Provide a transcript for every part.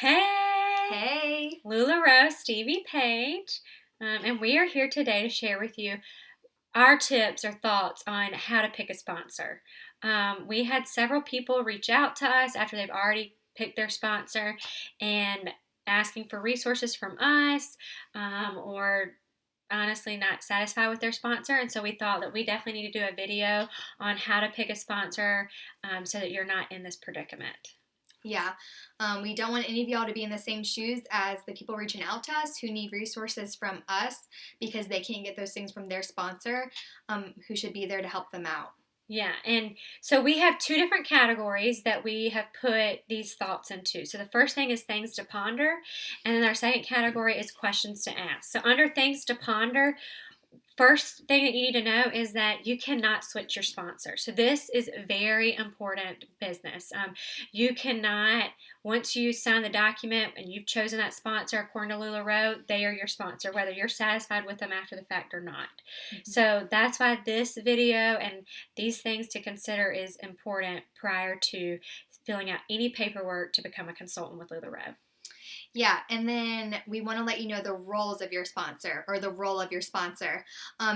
Hey, Hey. LuLaRoe, Stevie Page, and we are here today to share with you our tips or thoughts on how to pick a sponsor. We had several people reach out to us after they've already picked their sponsor and asking for resources from us, or honestly not satisfied with their sponsor. And so we thought that we definitely need to do a video on how to pick a sponsor, so that you're not in this predicament. Yeah, we don't want any of y'all to be in the same shoes as the people reaching out to us who need resources from us because they can't get those things from their sponsor, who should be there to help them out. Yeah, and so we have two different categories that we have put these thoughts into. So the first thing is things to ponder, and then our second category is questions to ask. So under things to ponder, first thing that you need to know is that you cannot switch your sponsor. So this is very important business. You cannot, once you sign the document and you've chosen that sponsor according to LuLaRoe, they are your sponsor, whether you're satisfied with them after the fact or not. Mm-hmm. So that's why this video and these things to consider is important prior to filling out any paperwork to become a consultant with LuLaRoe. Yeah, and then we want to let you know the roles of your sponsor or the role of your sponsor.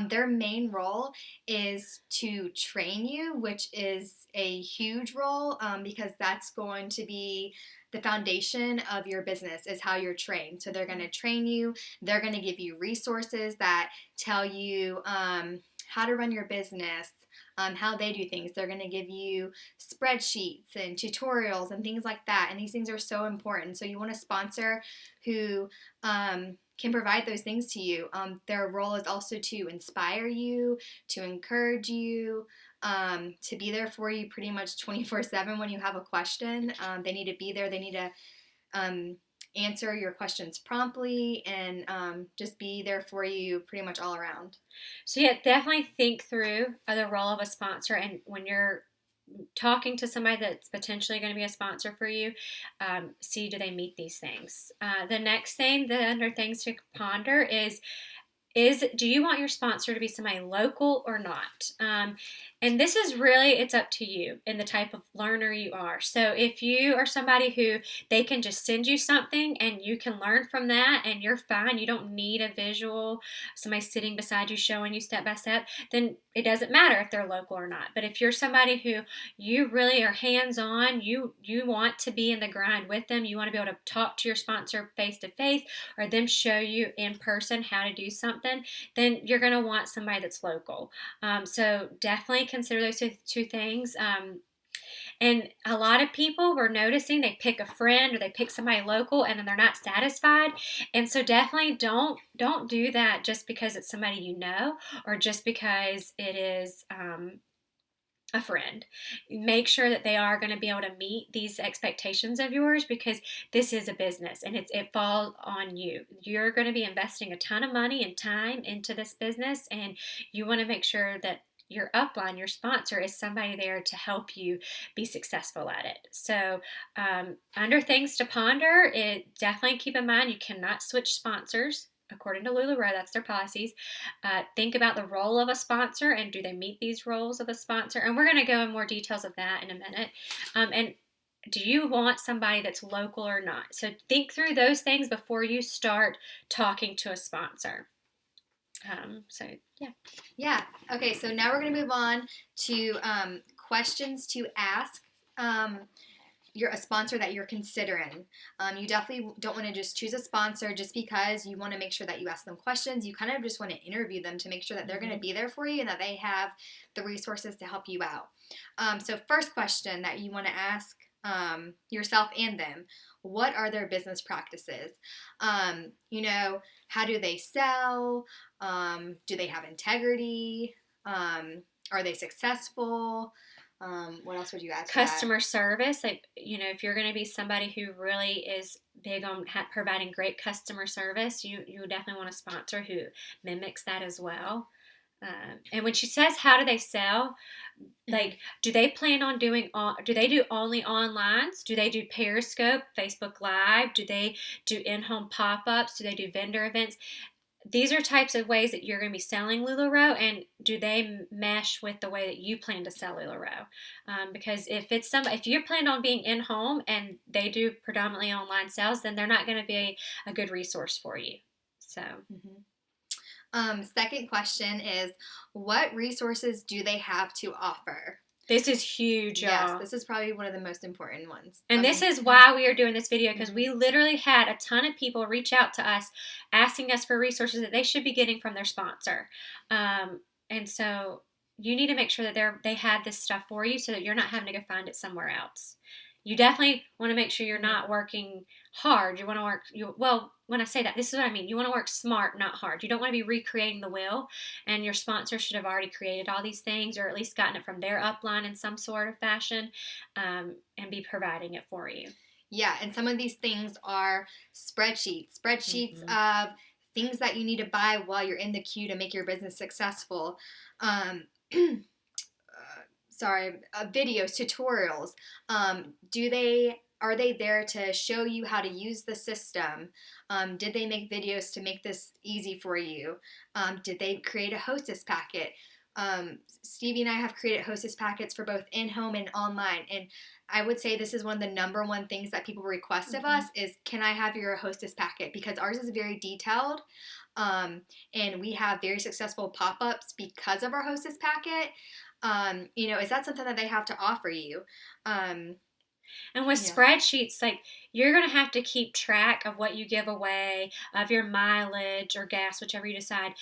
Their main role is to train you, which is a huge role because that's going to be the foundation of your business is how you're trained. So they're going to train you. They're going to give you resources that tell you how to run your business, how they do things. They're going to give you spreadsheets and tutorials and things like that. And these things are so important. So you want a sponsor who can provide those things to you. Their role is also to inspire you, to encourage you, to be there for you pretty much 24/7 when you have a question. They need to be there. They need to answer your questions promptly and just be there for you pretty much all around. So yeah, definitely think through the role of a sponsor, and when you're talking to somebody that's potentially going to be a sponsor for you, see do they meet these things. The next thing, the under things to ponder is do you want your sponsor to be somebody local or not? And this is really, it's up to you and the type of learner you are. So if you are somebody who they can just send you something and you can learn from that and you're fine, you don't need a visual, somebody sitting beside you showing you step by step, then it doesn't matter if they're local or not. But if you're somebody who you really are hands-on, you want to be in the grind with them, you want to be able to talk to your sponsor face to face or them show you in person how to do something, then you're going to want somebody that's local. So definitely consider those two things. And a lot of people were noticing they pick a friend or they pick somebody local and then they're not satisfied. And so definitely don't do that just because it's somebody you know or just because it is a friend. Make sure that they are going to be able to meet these expectations of yours because this is a business and it falls on you. You're going to be investing a ton of money and time into this business, and you want to make sure that your upline, your sponsor, is somebody there to help you be successful at it. So, under things to ponder, it definitely keep in mind you cannot switch sponsors. According to LuLaRoe, that's their policies. Think about the role of a sponsor and do they meet these roles of a sponsor? And we're going to go in more details of that in a minute. And do you want somebody that's local or not? So think through those things before you start talking to a sponsor. So, yeah. Yeah. Okay. So now we're going to move on to questions to ask. You're a sponsor that you're considering. You definitely don't want to just choose a sponsor just because you want to make sure that you ask them questions. You kind of just want to interview them to make sure that they're going to be there for you and that they have the resources to help you out. So first question that you want to ask yourself and them, what are their business practices? How do they sell? Do they have integrity? Are they successful? What else would you add to that? Customer service, like, if you're going to be somebody who really is big on providing great customer service, you definitely want a sponsor who mimics that as well. And when she says how do they sell, like, do they plan on do they do only onlines? Do they do Periscope, Facebook Live? Do they do in-home pop-ups? Do they do vendor events? these are types of ways that you're going to be selling LuLaRoe, and do they mesh with the way that you plan to sell LuLaRoe? Because if you're planning on being in home and they do predominantly online sales, then they're not going to be a good resource for you. So. Mhm. Second question is, what resources do they have to offer? This is huge, Yes, y'all. this is probably one of the most important ones. And this is why we are doing this video, because Mhm. we literally had a ton of people reach out to us asking us for resources that they should be getting from their sponsor. And so you need to make sure that they had this stuff for you so that you're not having to go find it somewhere else. You definitely want to make sure you're Mhm. not working hard. You want to well, when I say that, this is what I mean. You want to work smart, not hard. You don't want to be recreating the wheel, and your sponsor should have already created all these things, or at least gotten it from their upline in some sort of fashion, and be providing it for you. Yeah, and some of these things are spreadsheets Mm-hmm. of things that you need to buy while you're in the queue to make your business successful. Um, videos, tutorials. Do they Are they there to show you how to use the system? Did they make videos to make this easy for you? Did they create a hostess packet? Stevie and I have created hostess packets for both in-home and online, and I would say this is one of the number one things that people request of Mm-hmm. us is, can I have your hostess packet? Because ours is very detailed, and we have very successful pop-ups because of our hostess packet. Is that something that they have to offer you? Um, And with yeah. spreadsheets, like, you're going to have to keep track of what you give away, of your mileage or gas, whichever you decide,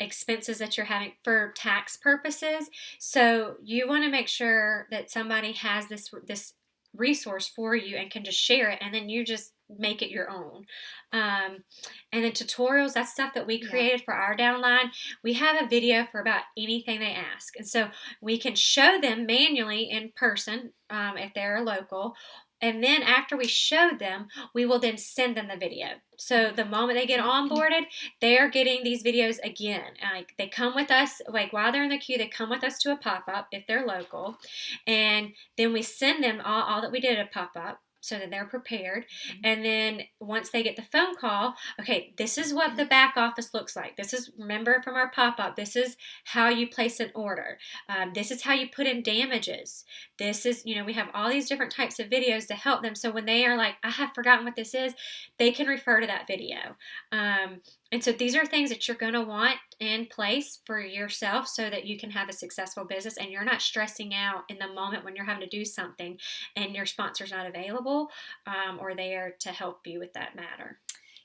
expenses that you're having for tax purposes. So you want to make sure that somebody has this resource for you and can just share it, and then you just make it your own. Um, and then tutorials, that's stuff that we Yeah. created for our downline. We have a video for about anything they ask, and so we can show them manually in person, if they're local. And then after we show them, we will then send them the video. So the moment they get onboarded, they are getting these videos again. Like, they come with us, like, while they're in the queue, they come with us to a pop up if they're local, and then we send them all that we did at a pop up, so that they're prepared. And then once they get the phone call, okay, this is what the back office looks like. This is, remember from our pop up, this is how you place an order. This is how you put in damages. This is, we have all these different types of videos to help them. So when they are like, I have forgotten what this is, they can refer to that video. Um, and so these are things that you're going to want in place for yourself so that you can have a successful business and you're not stressing out in the moment when you're having to do something and your sponsor's not available, or there to help you with that matter.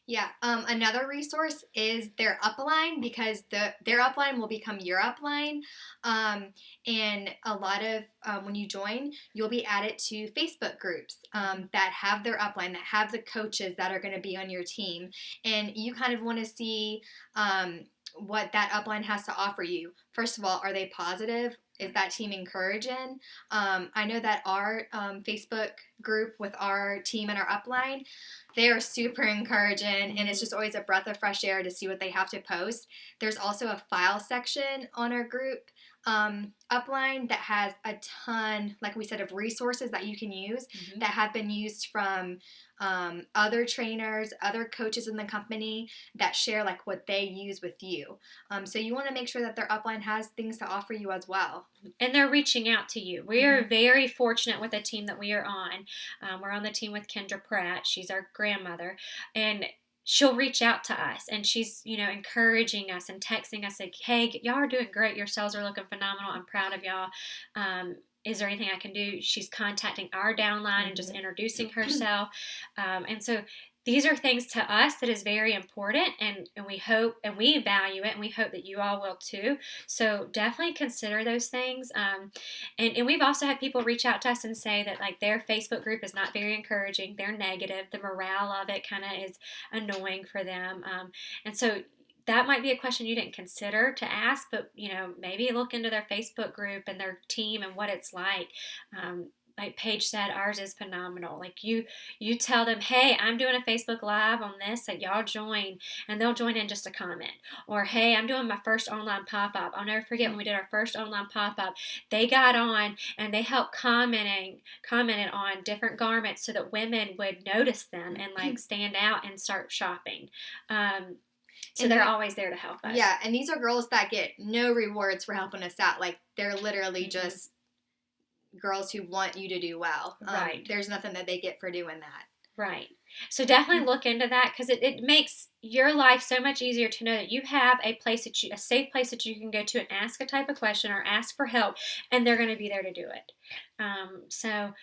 Yeah. Another resource is their upline, because their upline will become your upline. And a lot of when you join, you'll be added to Facebook groups that have their upline, that have the coaches that are going to be on your team, and you kind of want to see what that upline has to offer you. First of all, are they positive? Is that team encouraging? I know that our Facebook group with our team and our upline, they are super encouraging, and it's just always a breath of fresh air to see what they have to post. There's also a file section on our group upline that has a ton, like we said, of resources that you can use that have been used from other trainers, other coaches in the company that share like what they use with you. So you want to make sure that their upline has things to offer you as well. And they're reaching out to you. We are very fortunate with the team that we are on. We're on the team with Kendra Pratt. She's our grandmother, and she'll reach out to us, and she's encouraging us and texting us like, hey, y'all are doing great, your sales are looking phenomenal, I'm proud of y'all. Is there anything I can do? She's contacting our downline and just introducing herself. And so these are things to us that is very important, and we hope and we value it, and we hope that you all will too. So definitely consider those things. And we've also had people reach out to us and say that, like, their Facebook group is not very encouraging. They're negative. The morale of it kind of is annoying for them. And so that might be a question you didn't consider to ask, but maybe look into their Facebook group and their team and what it's like. Like Paige said, ours is phenomenal. Like, you tell them, hey, I'm doing a Facebook Live on this, that y'all join, and they'll join in just a comment. Or, hey, I'm doing my first online pop-up. I'll never forget when we did our first online pop-up. They got on and they helped commented on different garments so that women would notice them and like stand out and start shopping. So they're always there to help us. Yeah, and these are girls that get no rewards for helping us out. Like, they're literally Mm-hmm. just girls who want you to do well. Right. There's nothing that they get for doing that. Right. So definitely look into that, because it makes your life so much easier to know that you have a safe place that you can go to and ask a type of question or ask for help, and they're going to be there to do it. So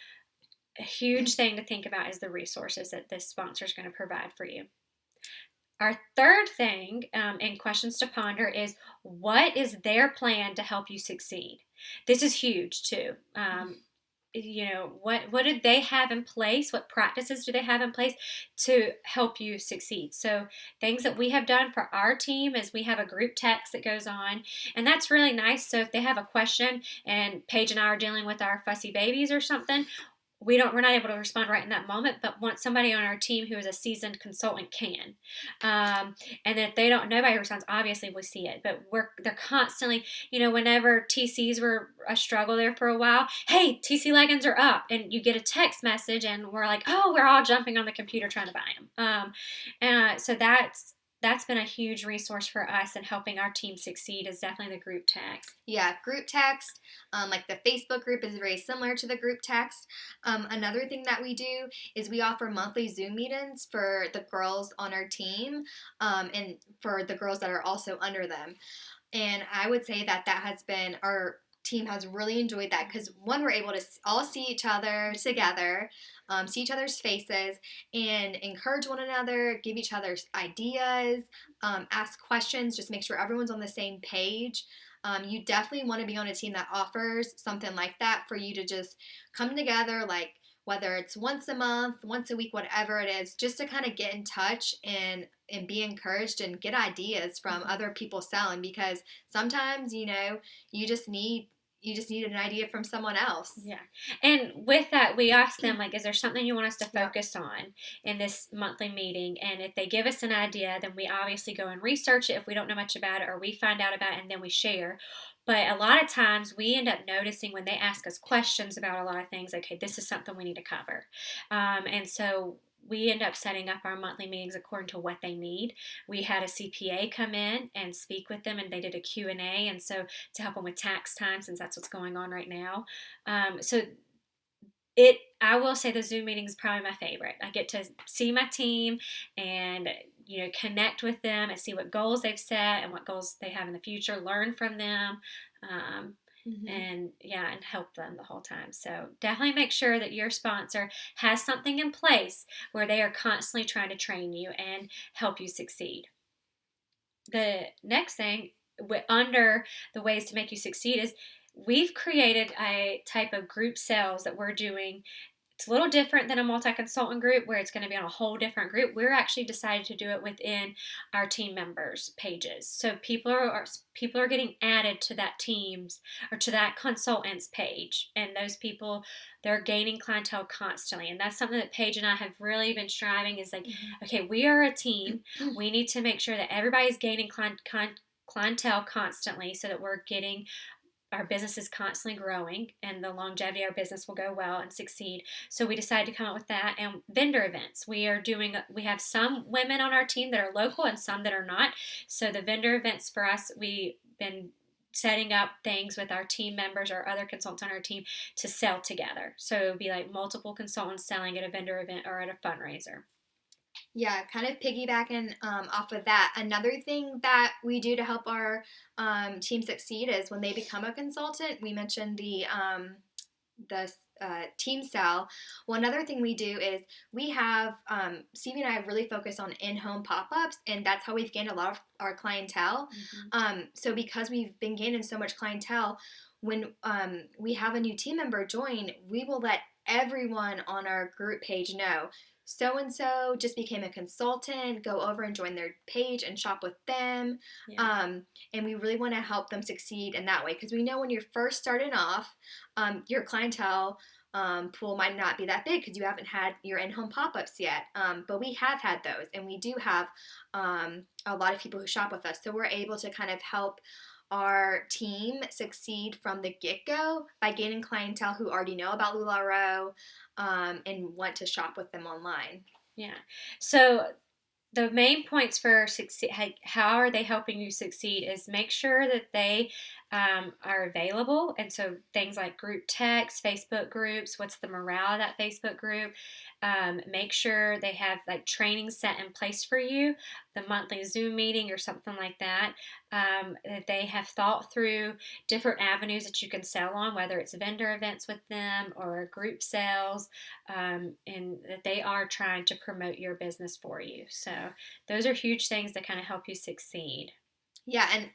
a huge thing to think about is the resources that this sponsor is going to provide for you. Our third thing and questions to ponder is, what is their plan to help you succeed? This is huge too. What do they have in place? What practices do they have in place to help you succeed? So things that we have done for our team is we have a group text that goes on, and that's really nice. So if they have a question and Paige and I are dealing with our fussy babies or something, we're not able to respond right in that moment, but once somebody on our team who is a seasoned consultant can. And if nobody responds, obviously we see it, but they're constantly, whenever TCs were a struggle there for a while, hey, TC leggings are up, and you get a text message and we're like, oh, we're all jumping on the computer trying to buy them. So that's been a huge resource for us, and helping our team succeed is definitely the group text. Yeah, group text, like the Facebook group is very similar to the group text. Another thing that we do is we offer monthly Zoom meetings for the girls on our team, and for the girls that are also under them. And I would say that has been, our team has really enjoyed that, because one, we're able to all see each other together, see each other's faces, and encourage one another, give each other ideas, ask questions, just make sure everyone's on the same page. You definitely want to be on a team that offers something like that, for you to just come together, like whether it's once a month, once a week, whatever it is, just to kind of get in touch and be encouraged and get ideas from other people selling, because sometimes, you just need an idea from someone else. Yeah. And with that, we ask them, like, is there something you want us to focus on in this monthly meeting? And if they give us an idea, then we obviously go and research it if we don't know much about it, or we find out about it and then we share. But a lot of times we end up noticing when they ask us questions about a lot of things, okay, this is something we need to cover. And so we end up setting up our monthly meetings according to what they need. We had a CPA come in and speak with them, and they did a Q&A, and so to help them with tax time, since that's what's going on right now. I will say the Zoom meeting is probably my favorite. I get to see my team and connect with them and see what goals they've set and what goals they have in the future, learn from them. And help them the whole time. So definitely make sure that your sponsor has something in place where they are constantly trying to train you and help you succeed. The next thing under the ways to make you succeed is we've created a type of group sales that we're doing. It's a little different than a multi-consultant group where it's going to be on a whole different group. We're actually decided to do it within our team members' pages. So people are getting added to that team's or to that consultant's page, and those people, they're gaining clientele constantly. And that's something that Paige and I have really been striving, is like, okay, we are a team. We need to make sure that everybody's gaining clientele constantly, so that we're getting our business is constantly growing, and the longevity of our business will go well and succeed. So we decided to come up with that. And vendor events, we have some women on our team that are local and some that are not. So the vendor events for us, we've been setting up things with our team members or other consultants on our team to sell together. So it would be like multiple consultants selling at a vendor event or at a fundraiser. Yeah, kind of piggybacking off of that. Another thing that we do to help our team succeed is when they become a consultant. We mentioned the team sell. Well, another thing we do is we have Stevie and I really focus on in-home pop-ups, and that's how we've gained a lot of our clientele. So because we've been gaining so much clientele, when we have a new team member join, we will let everyone on our group page know, so-and-so just became a consultant, go over and join their page and shop with them. And we really want to help them succeed in that way, because we know when you're first starting off, your clientele pool might not be that big because you haven't had your in-home pop-ups yet. But we have had those, and we do have a lot of people who shop with us. So we're able to kind of help our team succeed from the get-go by gaining clientele who already know about LuLaRoe and want to shop with them online. Yeah. So the main points for succeed, how are they helping you succeed, is make sure that they are available. And so things like group text, Facebook groups, what's the morale of that Facebook group. Make sure they have like training set in place for you, the monthly Zoom meeting or something like that. That they have thought through different avenues that you can sell on, whether it's vendor events with them or group sales, and that they are trying to promote your business for you. So those are huge things that kind of help you succeed. Yeah, and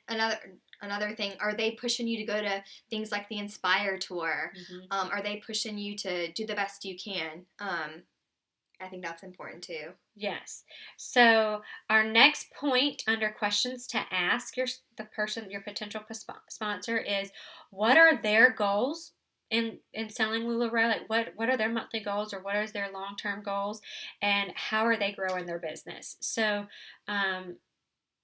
another thing, are they pushing you to go to things like the Inspire tour? Mm-hmm. Are they pushing you to do the best you can? I think that's important too. Yes. So our next point under questions to ask your potential sponsor is, what are their goals in selling LuLaRoe? Like what are their monthly goals, or what is their long term goals, and how are they growing their business? So um,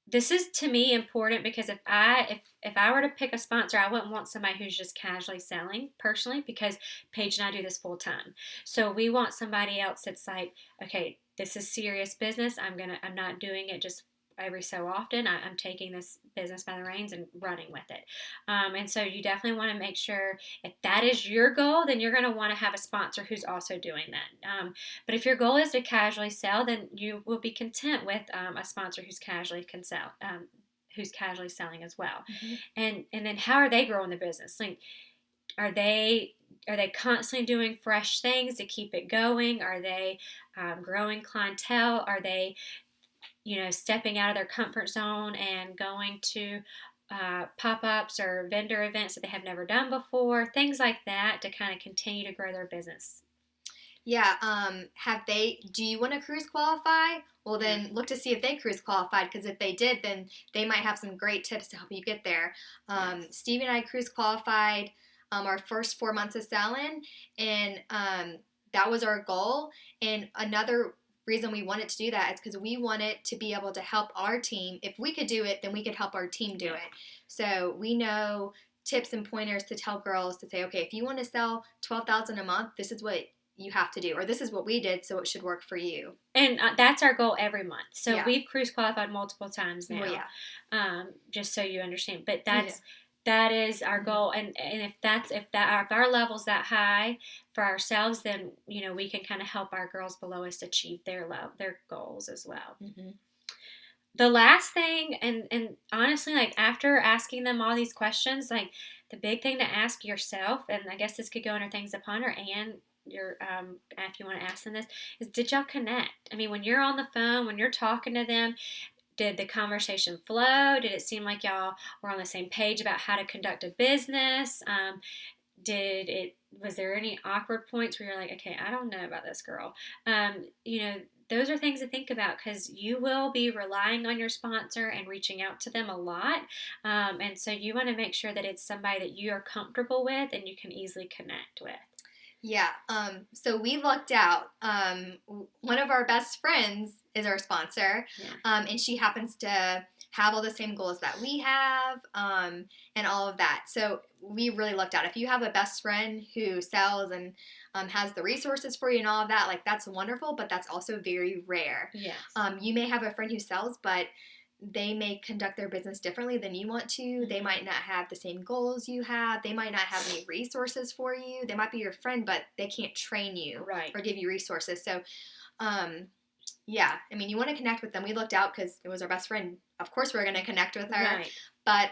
this is to me important, because if I were to pick a sponsor, I wouldn't want somebody who's just casually selling, personally, because Paige and I do this full time. So we want somebody else that's like, okay, this is serious business. I'm not doing it just every so often. I'm taking this business by the reins and running with it. And so you definitely want to make sure, if that is your goal, then you're going to want to have a sponsor who's also doing that. But if your goal is to casually sell, then you will be content with a sponsor who's casually selling as well. Mm-hmm. And then how are they growing the business? Like, are they constantly doing fresh things to keep it going? Are they growing clientele? Are they stepping out of their comfort zone and going to pop-ups or vendor events that they have never done before, things like that, to kind of continue to grow their business. Yeah. Do you want to cruise qualify? Well, Yeah. then look to see if they cruise qualified, because if they did, then they might have some great tips to help you get there. Yes. Steve and I cruise qualified our first 4 months of selling, and that was our goal. And another reason we wanted to do that is because we wanted to be able to help our team. If we could do it, then we could help our team do it. So we know tips and pointers to tell girls to say, okay, if you want to sell 12,000 a month, this is what you have to do, or this is what we did, so it should work for you. And that's our goal every month. So Yeah. we've cruise qualified multiple times now. Well, yeah. Just so you understand. But Yeah. that is our goal. And if our level's that high for ourselves, then we can kind of help our girls below us achieve their goals as well. Mm-hmm. The last thing, and honestly, like, after asking them all these questions, like, the big thing to ask yourself, and I guess this could go under things to ponder, and your if you want to ask them this, is, did y'all connect? I mean, when you're on the phone, when you're talking to them, did the conversation flow? Did it seem like y'all were on the same page about how to conduct a business? Was there any awkward points where you're like, okay, I don't know about this girl? Those are things to think about, because you will be relying on your sponsor and reaching out to them a lot. And so you want to make sure that it's somebody that you are comfortable with and you can easily connect with. Yeah. So we lucked out. One of our best friends is our sponsor, and she happens to have all the same goals that we have, and all of that. So we really lucked out. If you have a best friend who sells and has the resources for you and all of that, like, that's wonderful, but that's also very rare. Yes. You may have a friend who sells, but they may conduct their business differently than you want to. Mm-hmm. They might not have the same goals you have. They might not have any resources for you. They might be your friend, but they can't train you or give you resources. So, yeah, I mean, you want to connect with them. We looked out because it was our best friend. Of course, we're going to connect with her. Right. But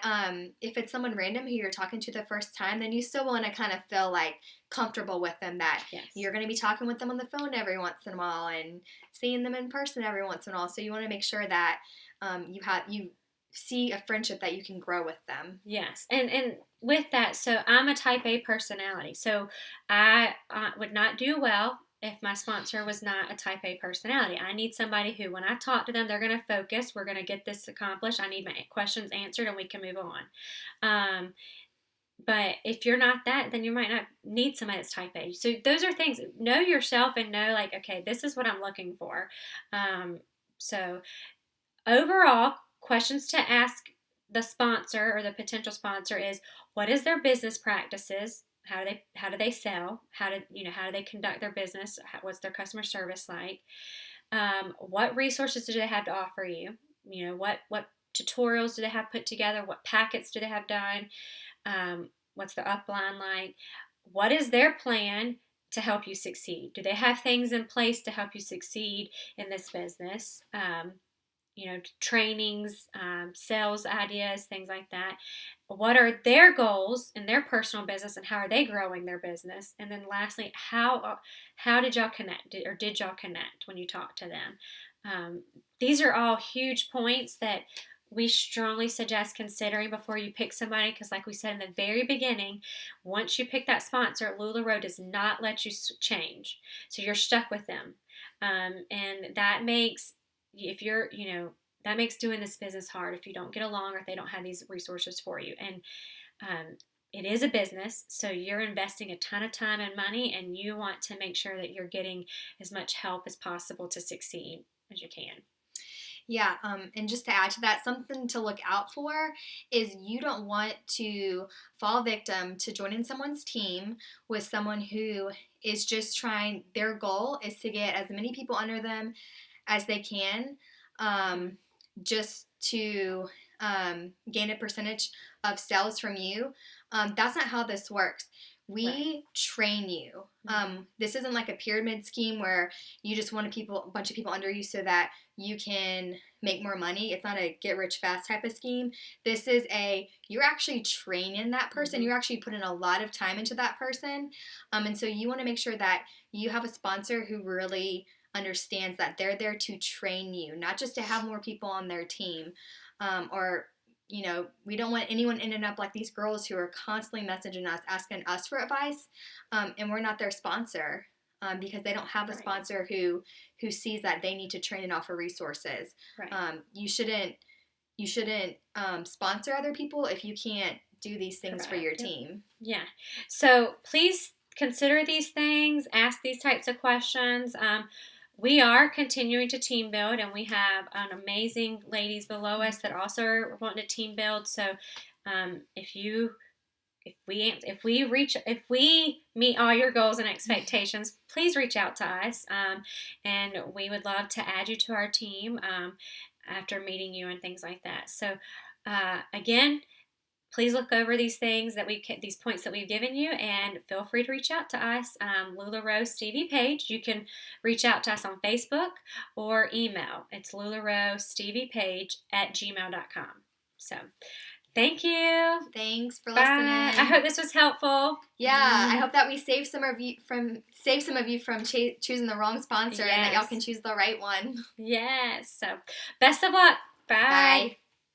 if it's someone random who you're talking to the first time, then you still want to kind of feel like comfortable with them, that you're going to be talking with them on the phone every once in a while and seeing them in person every once in a while. So you want to make sure that you see a friendship that you can grow with them. Yes, and with that, so I'm a type A personality, so I would not do well if my sponsor was not a type A personality. I need somebody who, when I talk to them, they're going to focus. We're going to get this accomplished. I need my questions answered, and we can move on. But if you're not that, then you might not need somebody that's type A. So those are things. Know yourself and know, like, okay, this is what I'm looking for. So overall, questions to ask the sponsor or the potential sponsor is, what is their business practices? How do they sell? How do they conduct their business? What's their customer service like? What resources do they have to offer you? You know, what tutorials do they have put together? What packets do they have done? What's the upline like? What is their plan to help you succeed? Do they have things in place to help you succeed in this business? You know, trainings, sales ideas, things like that. What are their goals in their personal business, and how are they growing their business? And then lastly, how did y'all connect, or did y'all connect when you talked to them? These are all huge points that we strongly suggest considering before you pick somebody, because like we said in the very beginning, once you pick that sponsor, LuLaRoe does not let you change. So you're stuck with them. And that makes, if you're, you know, that makes doing this business hard if you don't get along or if they don't have these resources for you. And it is a business, so you're investing a ton of time and money, and you want to make sure that you're getting as much help as possible to succeed as you can. Yeah, and just to add to that, something to look out for is you don't want to fall victim to joining someone's team with someone who is just trying, their goal is to get as many people under them as they can, just to gain a percentage of sales from you. That's not how this works. We train you. This isn't like a pyramid scheme where you just want a bunch of people under you so that you can make more money. It's not a get rich fast type of scheme. This is you're actually training that person. You're actually putting a lot of time into that person. And so you want to make sure that you have a sponsor who really understands that they're there to train you, not just to have more people on their team. Or, you know, we don't want anyone ending up like these girls who are constantly messaging us, asking us for advice, and we're not their sponsor. Because they don't have a sponsor who sees that they need to train and offer resources. Right. You shouldn't sponsor other people if you can't do these things for your team. Yeah. So please consider these things. Ask these types of questions. We are continuing to team build, and we have an amazing ladies below us that also are wanting to team build. So if we meet all your goals and expectations, please reach out to us, and we would love to add you to our team after meeting you and things like that. So again, please look over these things these points that we've given you, and feel free to reach out to us. LuLaRoe Stevie Page. You can reach out to us on Facebook or email. It's LuLaRoeSteviePage@gmail.com. So thank you. Thanks for Bye. listening. I hope this was helpful. Yeah, I hope that we saved some of you from choosing the wrong sponsor, and that y'all can choose the right one. Yes. So best of luck. Bye. Bye.